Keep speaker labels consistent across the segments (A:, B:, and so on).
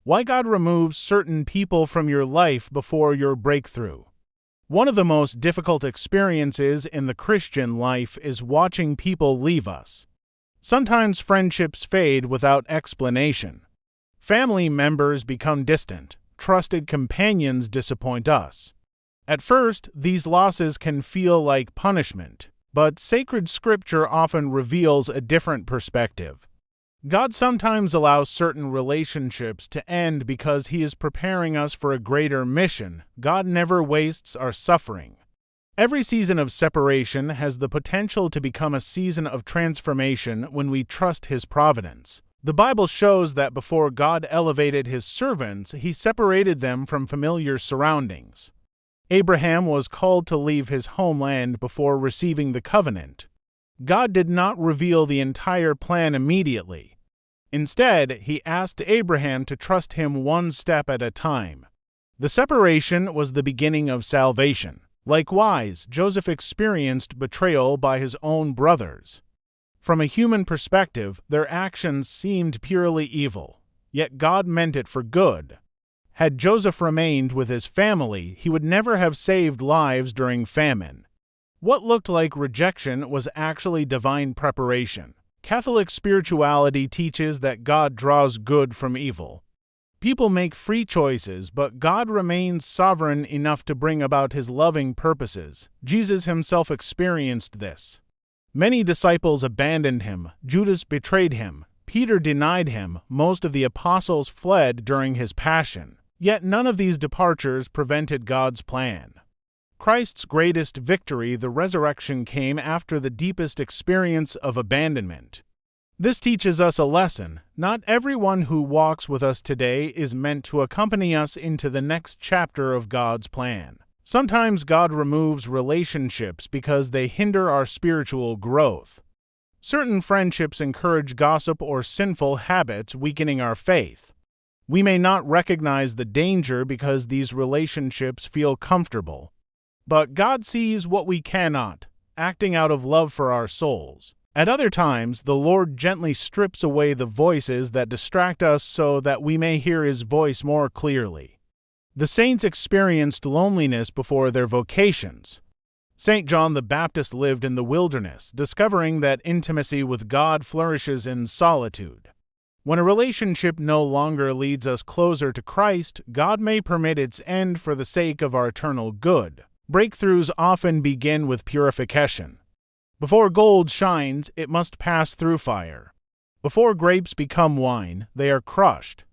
A: Why God removes certain people from your life before your breakthrough. One of the most difficult experiences in the Christian life is watching people leave us. Sometimes friendships fade without explanation. Family members become distant. Trusted companions disappoint us. At first, these losses can feel like punishment, but sacred scripture often reveals a different perspective. God sometimes allows certain relationships to end because He is preparing us for a greater mission. God never wastes our suffering. Every season of separation has the potential to become a season of transformation when we trust His providence. The Bible shows that before God elevated His servants, He separated them from familiar surroundings. Abraham was called to leave his homeland before receiving the covenant. God did not reveal the entire plan immediately. Instead, He asked Abraham to trust Him one step at a time. The separation was the beginning of salvation. Likewise, Joseph experienced betrayal by his own brothers. From a human perspective, their actions seemed purely evil, yet God meant it for good. Had Joseph remained with his family, he would never have saved lives during famine. What looked like rejection was actually divine preparation. Catholic spirituality teaches that God draws good from evil. People make free choices, but God remains sovereign enough to bring about His loving purposes. Jesus Himself experienced this. Many disciples abandoned Him. Judas betrayed Him. Peter denied Him. Most of the apostles fled during His passion. Yet none of these departures prevented God's plan. Christ's greatest victory, the resurrection, came after the deepest experience of abandonment. This teaches us a lesson. Not everyone who walks with us today is meant to accompany us into the next chapter of God's plan. Sometimes God removes relationships because they hinder our spiritual growth. Certain friendships encourage gossip or sinful habits, weakening our faith. We may not recognize the danger because these relationships feel comfortable. But God sees what we cannot, acting out of love for our souls. At other times, the Lord gently strips away the voices that distract us so that we may hear His voice more clearly. The saints experienced loneliness before their vocations. St. John the Baptist lived in the wilderness, discovering that intimacy with God flourishes in solitude. When a relationship no longer leads us closer to Christ, God may permit its end for the sake of our eternal good. Breakthroughs often begin with purification. Before gold shines, it must pass through fire. Before grapes become wine, they are crushed.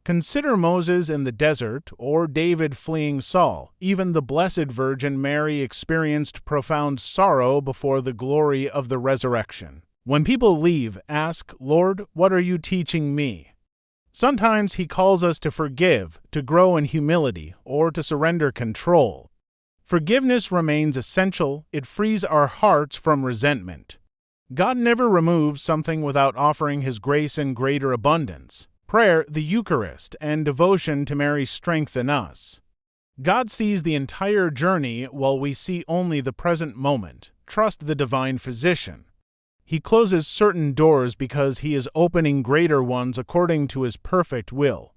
A: Consider Moses in the desert or David fleeing Saul. Even the Blessed Virgin Mary experienced profound sorrow before the glory of the resurrection. When people leave, ask, "Lord, what are you teaching me?" Sometimes He calls us to forgive, to grow in humility, or to surrender control. Forgiveness remains essential. It frees our hearts from resentment. God never removes something without offering His grace in greater abundance. Prayer, the Eucharist, and devotion to Mary strengthen us. God sees the entire journey while we see only the present moment. Trust the divine physician. He closes certain doors because He is opening greater ones according to His perfect will.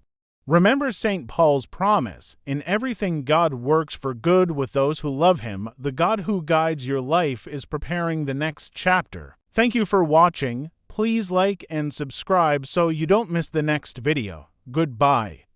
A: Remember St. Paul's promise, "In everything God works for good with those who love Him." The God who guides your life is preparing the next chapter. Thank you for watching. Please like and subscribe so you don't miss the next video. Goodbye.